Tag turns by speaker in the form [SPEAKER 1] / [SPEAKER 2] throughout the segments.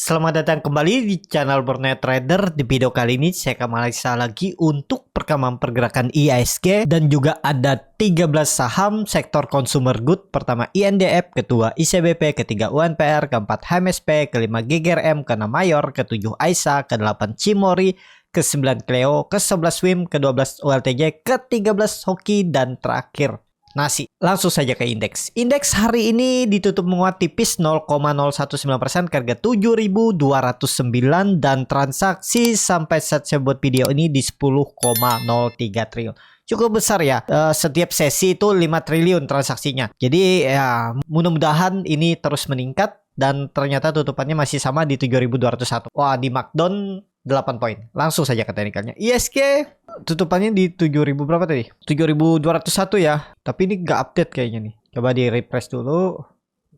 [SPEAKER 1] Selamat datang kembali di channel Burnet Trader. Di video kali ini saya akan menganalisa lagi untuk perkembangan pergerakan IHSG dan juga ada 13 saham sektor consumer good. Pertama INDF, kedua ICBP, ketiga UNPR, keempat HMSP, kelima GGRM, keenam Mayor, ketujuh Aisa, ke-8 Cimori, ke-9 Cleo, ke-11 WIM, ke-12 ULTJ, ke-13 Hoki, dan terakhir Nasi. Langsung saja ke indeks. Indeks hari ini ditutup menguat tipis 0,019% ke harga 7.209 dan transaksi sampai saat saya buat video ini di 10,03 triliun. Cukup besar ya. Setiap sesi itu 5 triliun transaksinya. Jadi ya mudah-mudahan ini terus meningkat dan ternyata tutupannya masih sama di 7.201. Wah, di markdown 8 poin. Langsung saja ke teknikalnya. ISG tutupannya di 7.000 berapa tadi? 7.201 ya. Tapi ini gak update kayaknya nih. Coba di refresh dulu.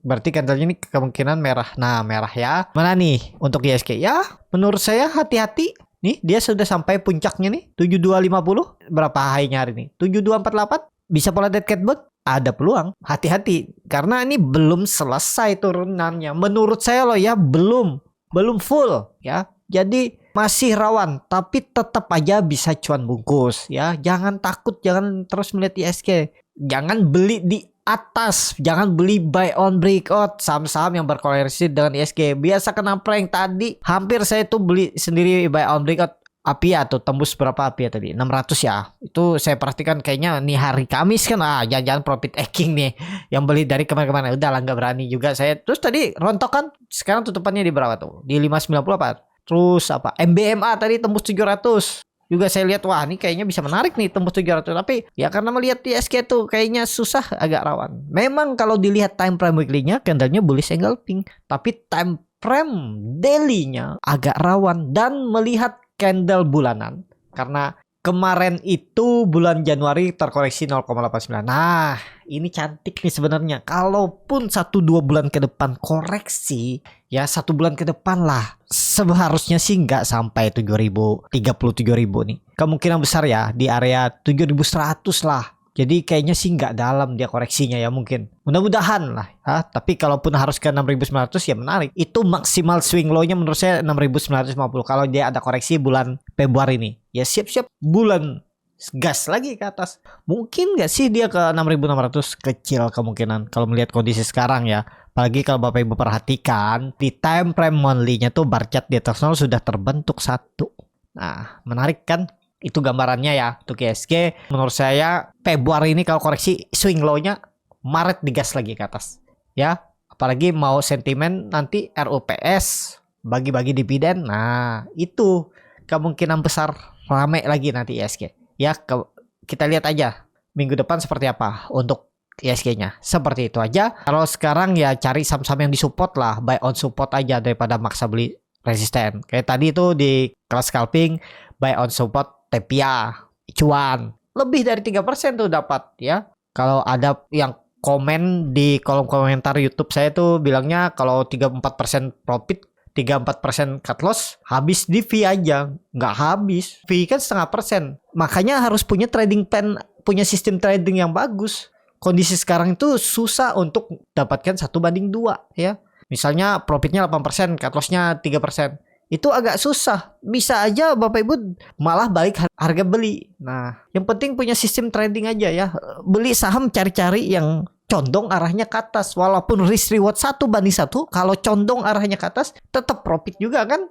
[SPEAKER 1] Berarti candlenya ini kemungkinan merah. Nah, merah ya. Mana nih untuk ISG? Ya, menurut saya hati-hati. Nih, dia sudah sampai puncaknya nih. 7250. Berapa high-nya hari ini? 7248. Bisa pola dead cat bot? Ada peluang. Hati-hati. Karena ini belum selesai turunannya. Menurut saya loh ya, belum full ya. Jadi masih rawan, tapi tetap aja bisa cuan bungkus ya. Jangan takut, jangan terus melihat ISG. Jangan beli di atas, jangan beli buy on breakout saham-saham yang berkorelasi dengan ISG. Biasa kena prank tadi. Hampir saya tuh beli sendiri buy on breakout. Apia tuh tembus berapa Apia tadi? 600 ya. Itu saya perhatikan kayaknya nih hari Kamis kan. Jangan-jangan profit taking nih. Yang beli dari kemana-kemana. Udah lah, nggak berani juga saya. Terus tadi rontok kan. Sekarang tutupannya di berapa tuh? Di 594. Terus apa? MBMA tadi tembus 700. Juga saya lihat, wah ini kayaknya bisa menarik nih tembus 700. Tapi ya karena melihat ISG tuh kayaknya susah, agak rawan. Memang kalau dilihat time frame weekly-nya candlenya bullish engulfing. Tapi time frame daily-nya agak rawan. Dan melihat candle bulanan. Karena kemarin itu bulan Januari terkoreksi 0,89. Nah, ini cantik nih sebenarnya. Kalaupun 1-2 bulan ke depan koreksi, ya 1 bulan ke depan lah. Seharusnya sih nggak sampai 7.000, 37.000 nih. Kemungkinan besar ya di area 7.100 lah. Jadi kayaknya sih nggak dalam dia koreksinya ya mungkin. Mudah-mudahan lah. Tapi kalaupun harus ke 6.900 ya menarik. Itu maksimal swing low-nya menurut saya 6.950. Kalau dia ada koreksi bulan Februari ini. Ya siap-siap bulan gas lagi ke atas. Mungkin nggak sih dia ke 6.600? Kecil kemungkinan kalau melihat kondisi sekarang ya. Apalagi kalau Bapak Ibu perhatikan di time frame monthly-nya tuh bar chart di atas 0 sudah terbentuk satu. Nah, menarik kan? Itu gambarannya ya untuk ISG. Menurut saya Februari ini kalau koreksi swing low-nya Maret digas lagi ke atas ya. Apalagi mau sentimen nanti RUPS bagi-bagi dividen. Nah itu kemungkinan besar rame lagi nanti ISG ya. Kita lihat aja minggu depan seperti apa untuk ISG-nya. Seperti itu aja. Kalau sekarang ya cari saham-saham yang disupport lah. Buy on support aja daripada maksa beli resisten. Kayak tadi itu di kelas scalping buy on support Tepia, cuan lebih dari 3% tuh dapat ya. Kalau ada yang komen di kolom komentar YouTube saya tuh bilangnya kalau 34% profit, 34% cut loss, habis di fee aja. Nggak habis, fee kan 0,5%. Makanya harus punya trading plan, punya sistem trading yang bagus. Kondisi sekarang itu susah untuk dapatkan 1/2 ya. Misalnya profitnya 8%, cut lossnya 3%. Itu agak susah. Bisa aja Bapak Ibu malah balik harga beli. Nah, yang penting punya sistem trading aja ya. Beli saham cari-cari yang condong arahnya ke atas. Walaupun risk reward 1/1, kalau condong arahnya ke atas tetap profit juga kan.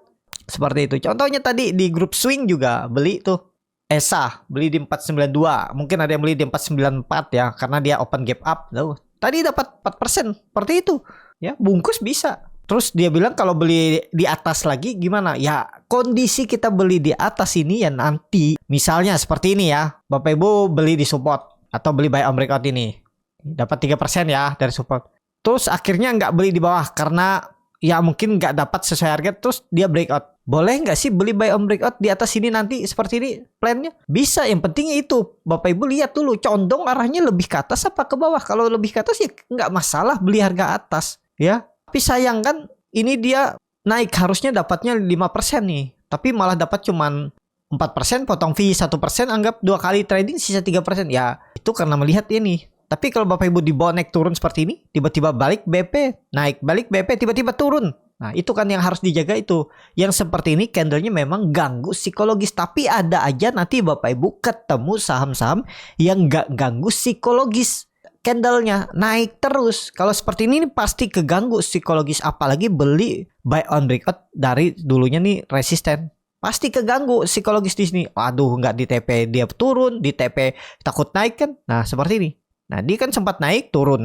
[SPEAKER 1] Seperti itu. Contohnya tadi di grup swing juga beli tuh ESA, beli di 492. Mungkin ada yang beli di 494 ya, karena dia open gap up. Loh, tadi dapat 4%. Seperti itu. Ya, bungkus bisa. Terus dia bilang kalau beli di atas lagi gimana? Ya kondisi kita beli di atas ini ya nanti. Misalnya seperti ini ya. Bapak Ibu beli di support. Atau beli buy on breakout ini. Dapat 3% ya dari support. Terus akhirnya nggak beli di bawah. Karena ya mungkin nggak dapat sesuai harga. Terus dia breakout. Boleh nggak sih beli buy on breakout di atas ini nanti seperti ini plannya? Bisa. Yang penting itu. Bapak Ibu lihat dulu. Condong arahnya lebih ke atas apa ke bawah. Kalau lebih ke atas ya nggak masalah beli harga atas. Ya. Tapi sayang kan ini dia naik harusnya dapatnya 5% nih. Tapi malah dapat cuman 4%, potong fee 1%, anggap 2 kali trading sisa 3%. Ya itu karena melihat ini. Tapi kalau Bapak Ibu dibawa naik turun seperti ini, tiba-tiba balik BP, naik balik BP, tiba-tiba turun. Nah itu kan yang harus dijaga itu. Yang seperti ini candlenya memang ganggu psikologis. Tapi ada aja nanti Bapak Ibu ketemu saham-saham yang gak ganggu psikologis. Candlenya naik terus. Kalau seperti ini pasti keganggu psikologis. Apalagi beli buy on breakout dari dulunya nih resisten. Pasti keganggu psikologis di sini. Aduh, nggak di TP dia turun, di TP takut naik kan. Nah, seperti ini. Nah, dia kan sempat naik, turun.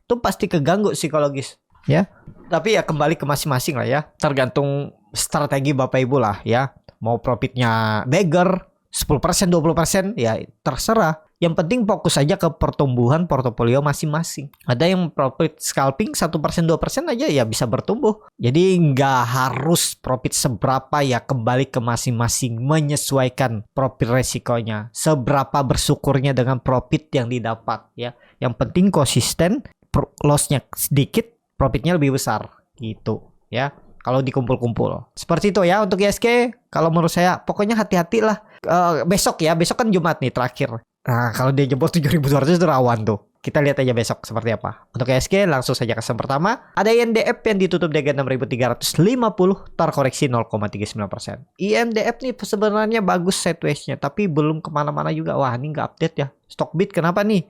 [SPEAKER 1] Itu pasti keganggu psikologis, ya. Tapi ya kembali ke masing-masing lah ya. Tergantung strategi Bapak Ibu lah ya. Mau profitnya beggar 10%, 20% ya terserah. Yang penting fokus aja ke pertumbuhan portofolio masing-masing. Ada yang profit scalping 1%, 2% aja ya bisa bertumbuh. Jadi nggak harus profit seberapa ya, kembali ke masing-masing. Menyesuaikan profit resikonya. Seberapa bersyukurnya dengan profit yang didapat ya. Yang penting konsisten, lossnya sedikit, profitnya lebih besar gitu ya. Kalau dikumpul-kumpul. Seperti itu ya untuk ISG. Kalau menurut saya pokoknya hati-hati lah. Besok kan Jumat nih terakhir. Nah, kalau dia jebol 7.200 itu rawan tuh. Kita lihat aja besok seperti apa. Untuk ISG langsung saja ke saham pertama. Ada INDF yang ditutup di harga 6.350, terkoreksi 0,39%. INDF nih sebenarnya bagus sideways-nya, tapi belum kemana-mana juga. Wah, ini nggak update ya. Stockbit kenapa nih?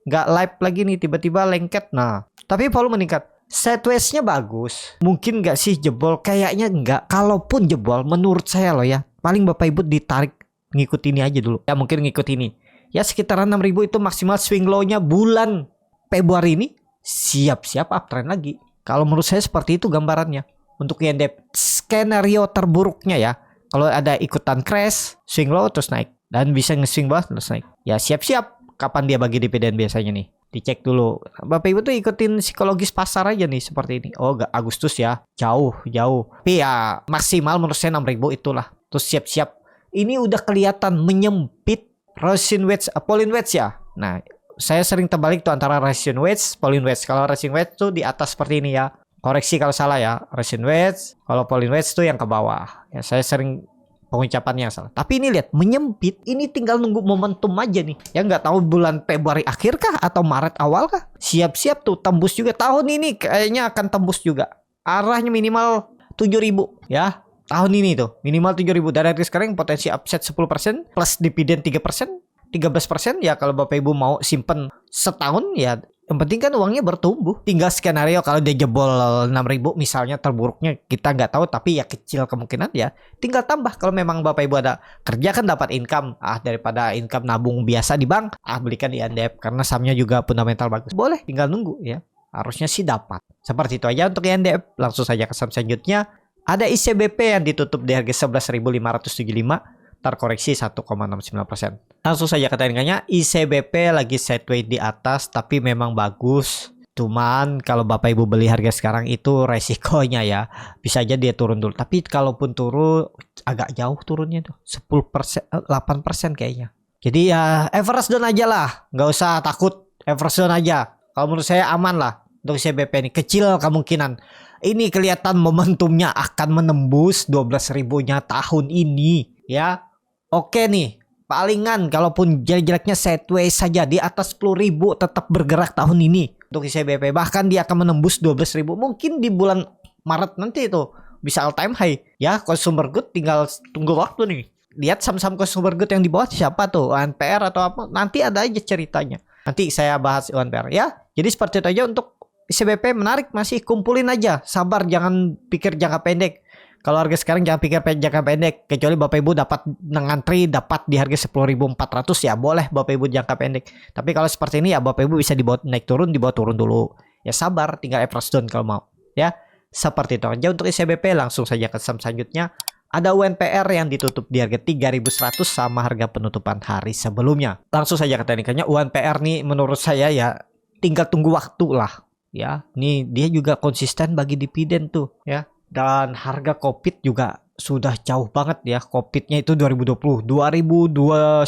[SPEAKER 1] Nggak live lagi nih, tiba-tiba lengket. Nah, tapi volume meningkat. Sideways-nya bagus. Mungkin nggak sih jebol? Kayaknya nggak. Kalaupun jebol, menurut saya loh ya, paling Bapak Ibu ditarik ngikut ini aja dulu. Ya mungkin ngikut ini. Ya sekitaran 6.000 itu maksimal swing low-nya bulan Februari ini. Siap-siap uptrend lagi. Kalau menurut saya seperti itu gambarannya. Untuk INDF skenario terburuknya ya. Kalau ada ikutan crash, swing low terus naik. Dan bisa nge-swing bawah terus naik. Ya siap-siap. Kapan dia bagi dividen biasanya nih? Dicek dulu. Bapak Ibu tuh ikutin psikologis pasar aja nih seperti ini. Oh gak Agustus ya. Jauh. Tapi ya maksimal menurut saya 6.000 itulah. Terus siap-siap. Ini udah kelihatan menyempit Russian wedge, Pauline wedge ya. Nah, saya sering terbalik tuh antara Russian wedge, Pauline wedge. Kalau Russian wedge tuh di atas seperti ini ya. Koreksi kalau salah ya. Russian wedge, kalau Pauline wedge tuh yang ke bawah. Ya, saya sering pengucapannya salah. Tapi ini lihat menyempit. Ini tinggal nunggu momentum aja nih. Ya nggak tahu bulan Februari akhir kah atau Maret awal kah? Siap-siap tuh tembus juga tahun ini kayaknya akan tembus juga. Arahnya minimal 7.000 ya. Tahun ini tuh minimal 7.000. Dari sekarang potensi upside 10% plus dividen 3%, 13% ya. Kalau Bapak Ibu mau simpen setahun ya, yang penting kan uangnya bertumbuh. Tinggal skenario kalau dia jebol 6.000 misalnya, terburuknya kita nggak tahu, tapi ya kecil kemungkinan ya. Tinggal tambah kalau memang Bapak Ibu ada kerja kan dapat income. Daripada income nabung biasa di bank, belikan di INDF karena sahamnya juga fundamental bagus. Boleh tinggal nunggu ya. Harusnya sih dapat. Seperti itu aja untuk INDF. Langsung saja ke saham selanjutnya. Ada ICBP yang ditutup di harga 11.575, terkoreksi 1,69%. Langsung saja ke teknikannya. ICBP lagi sideways di atas, tapi memang bagus. Cuman kalau Bapak Ibu beli harga sekarang itu resikonya ya, bisa aja dia turun dulu. Tapi kalaupun turun agak jauh turunnya tuh, 10%, 8% kayaknya. Jadi ya average down aja lah, nggak usah takut, average down aja. Kalau menurut saya aman lah untuk ICBP ini, kecil kemungkinan. Ini kelihatan momentumnya akan menembus 12.000-nya tahun ini ya. Oke nih, palingan kalaupun jelek-jeleknya sideways saja di atas 10.000 tetap bergerak tahun ini untuk ICBP. Bahkan dia akan menembus 12.000. Mungkin di bulan Maret nanti itu bisa all time high ya. Consumer good tinggal tunggu waktu nih. Lihat saham-saham consumer good yang di bawah siapa tuh, UNPR atau apa, nanti ada aja ceritanya. Nanti saya bahas UNPR ya. Jadi seperti itu aja untuk ICBP. Menarik, masih kumpulin aja, sabar, jangan pikir jangka pendek. Kalau harga sekarang jangan pikir jangka pendek, kecuali Bapak Ibu dapat ngantri dapat di harga 10.400 ya boleh Bapak Ibu jangka pendek. Tapi kalau seperti ini ya Bapak Ibu bisa dibawa naik turun, dibawa turun dulu. Ya sabar, tinggal average down kalau mau. Ya, seperti itu aja untuk ICBP. Langsung saja ke saham selanjutnya. Ada UNPR yang ditutup di harga 3.100 sama harga penutupan hari sebelumnya. Langsung saja ke teknikannya. UNPR nih menurut saya ya tinggal tunggu waktu lah. Ya, nih dia juga konsisten bagi dividen tuh ya. Dan harga Kopit juga sudah jauh banget ya. Kopitnya itu 2020, 2021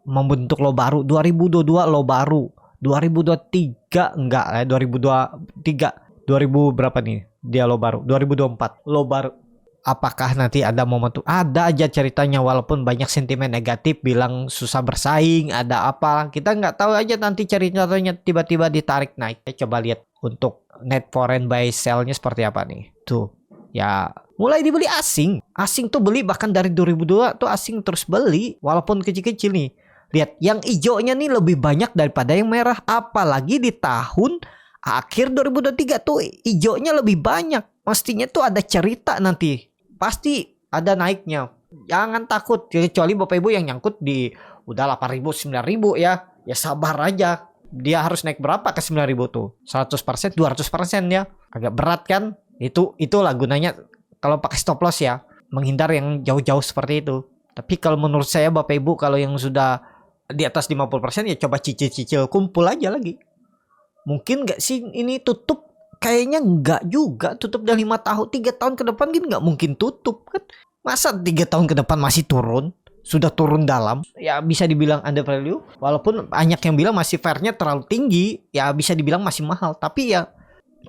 [SPEAKER 1] membentuk low baru, 2022 low baru, 2023 enggak 2023, 2000 berapa nih? Dia low baru, 2024 low baru. apakah nanti ada momentum? Ada aja ceritanya, walaupun banyak sentimen negatif bilang susah bersaing, ada apa, kita nggak tahu aja nanti ceritanya tiba-tiba ditarik naik. Coba lihat untuk net foreign buy sell-nya seperti apa nih. Tuh ya, mulai dibeli asing tuh beli, bahkan dari 2002 tuh asing terus beli walaupun kecil-kecil nih. Lihat yang hijaunya nih lebih banyak daripada yang merah, apalagi di tahun akhir 2023 tuh hijaunya lebih banyak. Mestinya tuh ada cerita nanti, pasti ada naiknya. Jangan takut, kecuali Bapak Ibu yang nyangkut di udah 8.000 9.000 ya sabar aja. Dia harus naik berapa ke 9.000 tuh? 100%, 200% ya. Agak berat kan? Itulah gunanya kalau pakai stop loss ya, menghindar yang jauh-jauh seperti itu. Tapi kalau menurut saya Bapak Ibu, kalau yang sudah di atas 50% ya coba cicil-cicil, kumpul aja lagi. Mungkin nggak sih ini tutup? Kayaknya nggak juga. Tutup dari 5 tahun, 3 tahun ke depan kan nggak mungkin tutup kan. Masa 3 tahun ke depan masih turun? Sudah turun dalam. Ya bisa dibilang under value. Walaupun banyak yang bilang masih fairnya terlalu tinggi. Ya bisa dibilang masih mahal. Tapi ya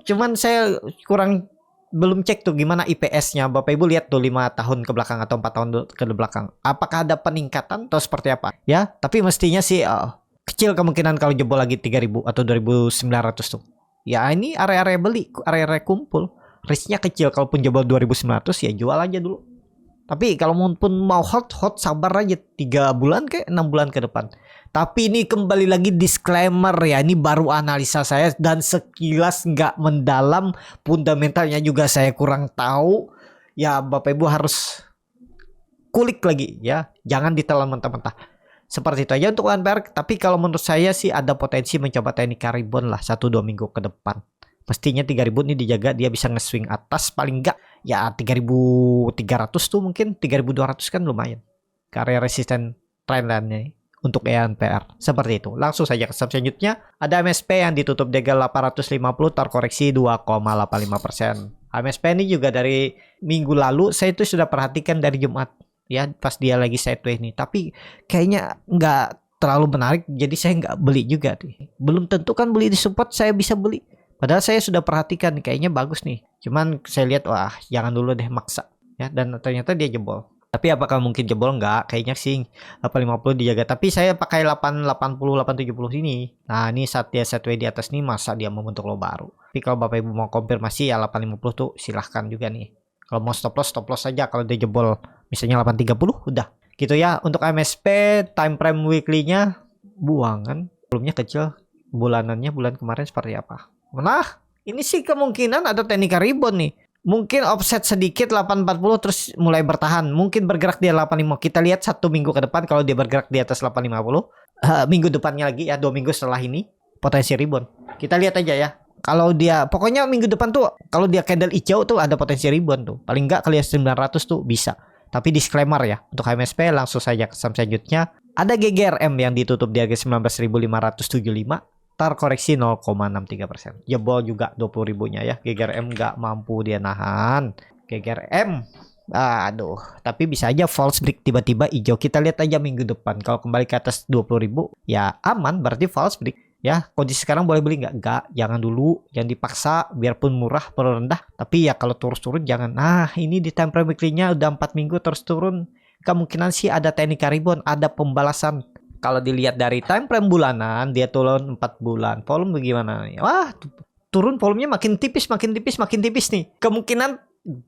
[SPEAKER 1] cuman saya belum cek tuh gimana IPS-nya. Bapak Ibu lihat tuh 5 tahun ke belakang atau 4 tahun ke belakang. Apakah ada peningkatan atau seperti apa? Ya, tapi mestinya sih kecil kemungkinan kalau jebol lagi 3.000 atau 2.900 tuh. Ya ini area-area beli, area-area kumpul. Risknya kecil, kalaupun jebol 2.900 ya jual aja dulu. Tapi kalau pun mau hot sabar aja 3 bulan ke 6 bulan ke depan. Tapi ini kembali lagi disclaimer ya, ini baru analisa saya dan sekilas nggak mendalam, fundamentalnya juga saya kurang tahu. Ya Bapak Ibu harus kulik lagi ya, jangan ditelan mentah-mentah. Seperti itu aja untuk UNPR. Tapi kalau menurut saya sih ada potensi mencoba teknik rebound lah 1-2 minggu ke depan. Mestinya 3.000 ini dijaga, dia bisa nge-swing atas paling enggak ya 3.300 tuh, mungkin 3.200 kan lumayan. Karya resisten trendline-nya untuk ENPR. Seperti itu. Langsung saja ke saham selanjutnya. Ada MSP yang ditutup di 850 terkoreksi 2,85%. MSP ini juga dari minggu lalu saya itu sudah perhatikan dari Jumat ya, pas dia lagi sideways nih. Tapi kayaknya nggak terlalu menarik, jadi saya nggak beli juga nih. Belum tentu kan beli di support saya bisa beli. Padahal saya sudah perhatikan kayaknya bagus nih. Cuman saya lihat wah jangan dulu deh maksa ya, dan ternyata dia jebol. Tapi apakah mungkin jebol? Enggak, kayaknya sih 850 dijaga. Tapi saya pakai 880 870 ini. Nah, ini saat dia sideways di atas nih, masa dia membentuk low baru. Tapi kalau Bapak Ibu mau konfirmasi ya 850 tuh silahkan juga nih. Kalau mau stop loss saja kalau dia jebol misalnya 830 udah. Gitu ya. Untuk MSP time frame weekly-nya buangan, volumenya kecil, bulanannya bulan kemarin seperti apa. Nah, ini sih kemungkinan ada teknik rebound nih. Mungkin offset sedikit 840 terus mulai bertahan. Mungkin bergerak di 85. Kita lihat 1 minggu ke depan kalau dia bergerak di atas 850. Minggu depannya lagi ya, 2 minggu setelah ini potensi rebound. Kita lihat aja ya. Kalau dia pokoknya minggu depan tuh kalau dia candle hijau tuh ada potensi rebound tuh. Paling enggak kali 900 tuh bisa. Tapi disclaimer ya, untuk MSP langsung saja ke saham selanjutnya. Ada GGRM yang ditutup di harga 19.575. Terkoreksi 0,63%. Jebol juga 20.000-nya ya. GGRM nggak mampu dia nahan. GGRM aduh, tapi bisa aja false break tiba-tiba hijau. Kita lihat aja minggu depan. Kalau kembali ke atas 20.000 ya aman, berarti false break. Ya, kondisi sekarang boleh beli nggak? Nggak, jangan dulu, jangan dipaksa, biarpun murah perlu rendah. Tapi ya kalau terus turun jangan. Nah, ini di time frame weekly-nya udah 4 minggu terus turun. Kemungkinan sih ada teknik rebound, ada pembalasan. Kalau dilihat dari time frame bulanan, dia turun 4 bulan. Volume bagaimana? Wah, turun volumenya makin tipis nih. Kemungkinan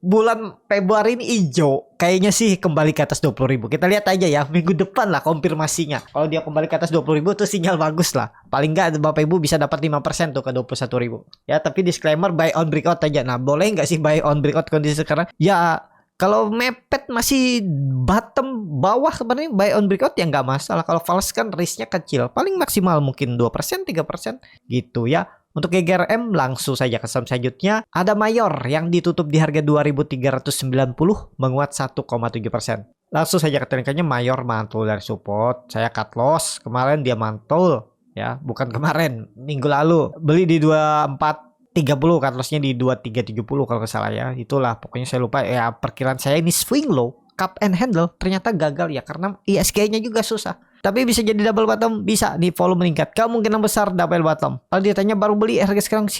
[SPEAKER 1] bulan Februari ini hijau. Kayaknya sih kembali ke atas 20.000. Kita lihat aja ya minggu depan lah konfirmasinya. Kalau dia kembali ke atas 20.000 tuh sinyal bagus lah. Paling nggak Bapak Ibu bisa dapat 5% tuh ke 21.000. Ya, tapi disclaimer buy on breakout aja. Nah, boleh nggak sih buy on breakout kondisi sekarang? Ya, kalau mepet masih bottom bawah sebenarnya buy on breakout ya nggak masalah. Kalau false kan risknya kecil. Paling maksimal mungkin 2%, 3% gitu ya. Untuk GGRM langsung saja ke saham selanjutnya. Ada Mayor yang ditutup di harga 2.390 menguat 1,7%. Langsung saja ke teknikannya, Mayor mantul dari support. Saya cut loss. Kemarin dia mantul ya, bukan kemarin, minggu lalu. Beli di 24.30, cut lossnya di 23.70 kalau nggak salah ya. Itulah pokoknya saya lupa ya, perkiraan saya ini swing low, cup and handle, ternyata gagal ya karena ISG-nya juga susah. Tapi bisa jadi double bottom, bisa nih volume meningkat. Kemungkinan besar double bottom. Kalau ditanya baru beli harga sekarang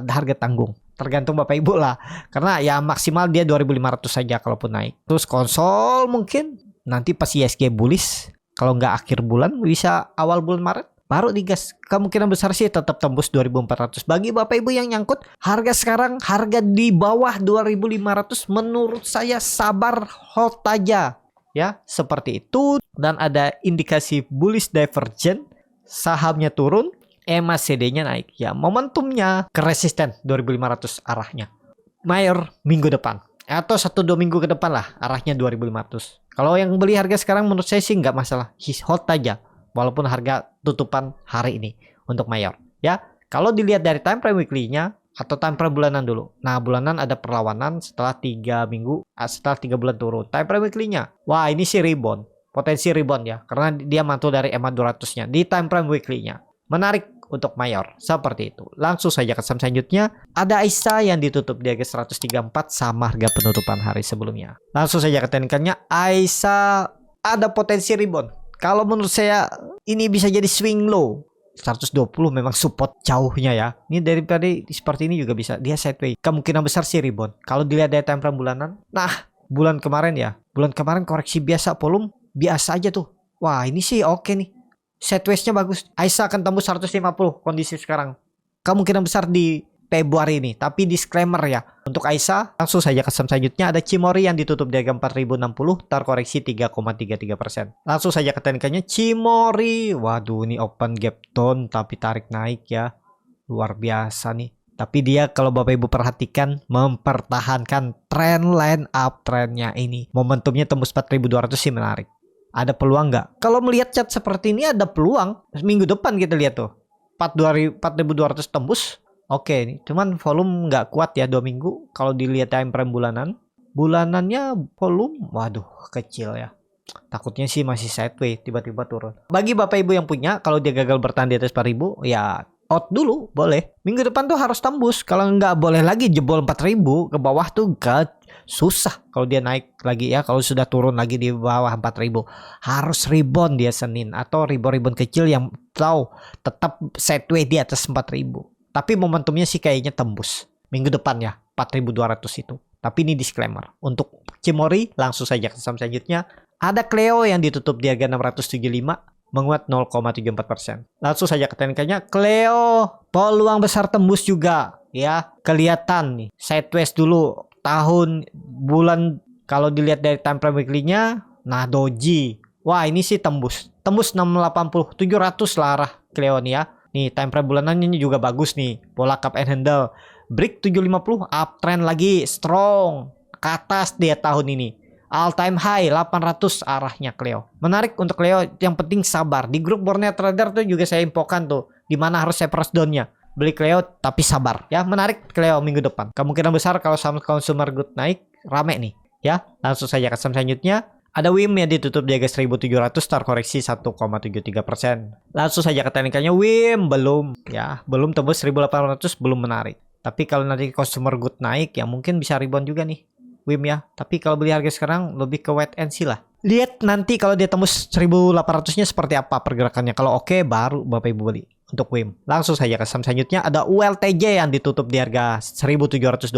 [SPEAKER 1] harga tanggung. tergantung Bapak Ibu lah. Karena ya maksimal dia 2.500 saja kalaupun naik. Terus konsol mungkin nanti pas ISG bullish, kalau nggak akhir bulan bisa awal bulan Maret baru digas. Kemungkinan besar sih tetap tembus 2.400. Bagi Bapak Ibu yang nyangkut, harga sekarang harga di bawah 2.500 menurut saya sabar, hold aja. Ya, seperti itu. Dan ada indikasi bullish divergent, sahamnya turun, MACD-nya naik. Ya, momentumnya ke resisten 2.500 arahnya. Mayor minggu depan atau 1-2 minggu ke depan lah arahnya 2.500. Kalau yang beli harga sekarang menurut saya sih nggak masalah, hold aja. Walaupun harga tutupan hari ini untuk mayor. Ya, kalau dilihat dari time frame weekly-nya atau time frame bulanan dulu. Nah, bulanan ada perlawanan setelah 3 minggu, setelah 3 bulan turun. Time frame weekly-nya, wah ini sih rebound. Potensi rebound ya, karena dia mantul dari EMA 200-nya di time frame weekly-nya. Menarik untuk mayor, seperti itu. Langsung saja ke saham selanjutnya. Ada AISA yang ditutup di harga 134 sama harga penutupan hari sebelumnya. Langsung saja ke teknikalnya. AISA ada potensi rebound. Kalau menurut saya ini bisa jadi swing low. 120 memang support jauhnya ya. Ini daripada seperti ini juga bisa. Dia sideways. Kemungkinan besar sih rebound. Kalau dilihat dari time frame bulanan. Nah, bulan kemarin ya. Bulan kemarin koreksi biasa, volume biasa aja tuh. Wah, ini sih oke nih. Sideways-nya bagus. AISA akan tembus 150 kondisi sekarang. Kemungkinan besar di Februari ini. Tapi disclaimer ya. Untuk AISA, langsung saja ke saham selanjutnya. Ada Cimori yang ditutup di harga 4.060. Terkoreksi 3,33%. Langsung saja ke teknikalnya. Cimori. Waduh, ini open gap down. Tapi tarik naik ya. Luar biasa nih. Tapi dia kalau Bapak Ibu perhatikan. Mempertahankan trend line up trendnya ini. Momentumnya tembus 4.200 sih menarik. Ada peluang nggak? Kalau melihat chart seperti ini ada peluang. Minggu depan kita lihat tuh. 4.200 tembus. Oke, nih. Cuman volume nggak kuat ya 2 minggu. Kalau dilihat time frame bulanan. Bulanannya volume, waduh kecil ya. Takutnya sih masih sideways, tiba-tiba turun. Bagi Bapak Ibu yang punya, kalau dia gagal bertahan di atas 4.000, ya out dulu, boleh. Minggu depan tuh harus tembus. Kalau nggak boleh lagi jebol 4.000, ke bawah tuh gak susah. Kalau dia naik lagi ya, kalau sudah turun lagi di bawah 4.000, harus rebound dia Senin. Atau rebound kecil yang tahu tetap sideways di atas 4.000. Tapi momentumnya sih kayaknya tembus. Minggu depan ya, 4.200 itu. Tapi ini disclaimer. Untuk Cimori, langsung saja ke saham selanjutnya. Ada Cleo yang ditutup di harga 675. Menguat 0,74%. Langsung saja ke teknikalnya. Cleo, peluang besar tembus juga. Ya, kelihatan nih. Sideways dulu. Tahun, bulan, kalau dilihat dari time frame weekly-nya. Nah, doji. Wah, ini sih tembus. Tembus 680. 700 lah arah Cleo nih ya. Nih, time frame bulanannya ini juga bagus nih. Pola cup and handle. Break 750, uptrend lagi. Strong. Ke atas dia tahun ini. All time high 800 arahnya Cleo. Menarik untuk Cleo. Yang penting sabar. Di grup Borneo Trader tuh juga saya infokan tuh. Dimana harus saya press down-nya. Beli Cleo tapi sabar. Ya, menarik Cleo minggu depan. Kemungkinan besar kalau saham consumer good naik. Rame nih. Ya, langsung saja ke saham selanjutnya. Ada WIM yang ditutup di harga 1.700, terkoreksi 1,73%. Langsung saja ke teknikalnya. WIM belum ya, belum tembus 1.800, belum menarik. Tapi kalau nanti consumer good naik ya mungkin bisa rebound juga nih WIM ya. Tapi kalau beli harga sekarang lebih ke wait and see lah. Lihat nanti kalau dia tembus 1.800-nya seperti apa pergerakannya. Kalau oke, baru Bapak Ibu beli untuk WIM. Langsung saja ke saham selanjutnya. Ada ULTJ yang ditutup di harga 1.725,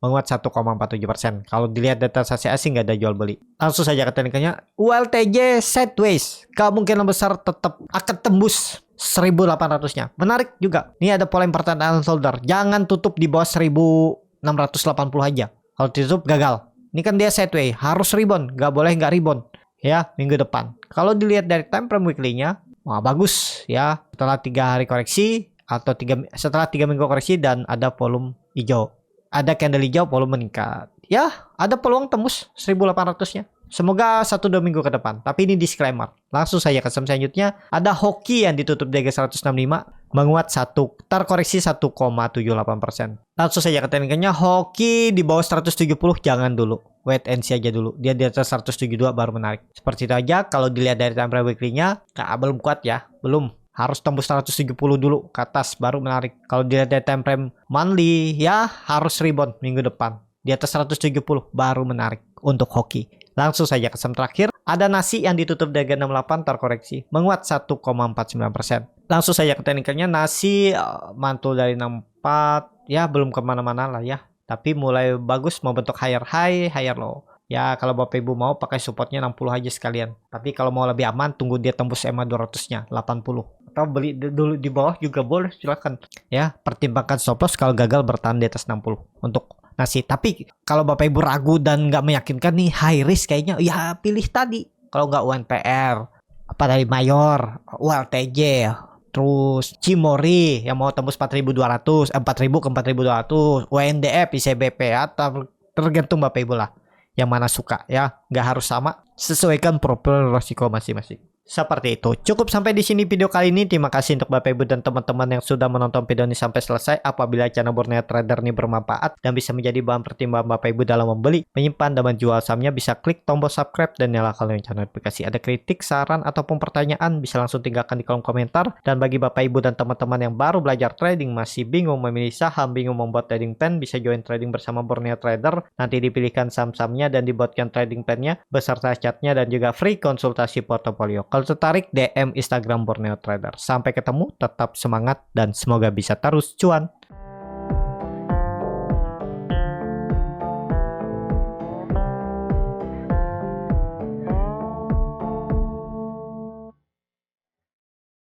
[SPEAKER 1] menguat 1,47%. Kalau dilihat data saksi asing nggak ada jual beli. Langsung saja ke teknikalnya. ULTJ sideways, kemungkinan besar tetap akan tembus 1.800-nya. Menarik juga. Ini ada pola pertandaan shoulder. Jangan tutup di bawah 1.680 aja. Kalau tutup gagal. Ini kan dia sideways, harus rebound. Nggak boleh nggak rebound. Ya, minggu depan. Kalau dilihat dari time frame weekly-nya, wah bagus ya. Setelah 3 hari koreksi atau setelah 3 minggu koreksi dan ada volume hijau. Ada candle hijau, volume meningkat. Ya, ada peluang tembus 1.800-nya. Semoga 1-2 minggu ke depan. Tapi ini disclaimer. Langsung saja ke saham selanjutnya. Ada Hoki yang ditutup di harga 165. Menguat terkoreksi 1,78%. Langsung saja ke teknikalnya. Hoki di bawah 170 jangan dulu. Wait and see aja dulu. Dia di atas 172 baru menarik. Seperti itu aja. Kalau dilihat dari time frame weekly-nya, belum kuat ya. Belum. Harus tembus 170 dulu ke atas baru menarik. Kalau dilihat dari time frame monthly, ya harus rebound minggu depan. Di atas 170 baru menarik untuk Hoki. Langsung saja ke saham terakhir. Ada Nasi yang ditutup di harga 68 terkoreksi. Menguat 1,49%. Langsung saja ke teknikalnya. Nasi mantul dari 64 ya, belum kemana-mana lah ya, tapi mulai bagus membentuk higher high higher low ya. Kalau Bapak Ibu mau pakai supportnya 60 aja sekalian, tapi kalau mau lebih aman tunggu dia tembus EMA 200 nya 80 atau beli dulu di bawah juga boleh, silakan ya. Pertimbangkan stop loss kalau gagal bertahan di atas 60 untuk nasi. Tapi kalau Bapak Ibu ragu dan nggak meyakinkan nih high risk kayaknya, ya pilih tadi. Kalau nggak UNPR, apa dari Mayor, ULTJ, terus Cimori yang mau tembus 4.200, 4.000 ke 4.200, WNDF, ICBP ya, tergantung Bapak Ibu lah yang mana suka ya, nggak harus sama, sesuaikan profil risiko masing-masing. Seperti itu. Cukup sampai di sini video kali ini. Terima kasih untuk Bapak Ibu dan teman-teman yang sudah menonton video ini sampai selesai. Apabila channel Borneo Trader ini bermanfaat dan bisa menjadi bahan pertimbangan Bapak Ibu dalam membeli, menyimpan, dan menjual sahamnya, bisa klik tombol subscribe dan nyalakan lonceng notifikasi. Ada kritik, saran, ataupun pertanyaan, bisa langsung tinggalkan di kolom komentar. Dan bagi Bapak Ibu dan teman-teman yang baru belajar trading, masih bingung memilih saham, bingung membuat trading plan, bisa join trading bersama Borneo Trader. Nanti dipilihkan saham-sahamnya dan dibuatkan trading plan-nya beserta chatnya dan juga free konsultasi portofolio. Kalau tertarik, DM Instagram Borneo Trader. Sampai ketemu, tetap semangat dan semoga bisa terus cuan.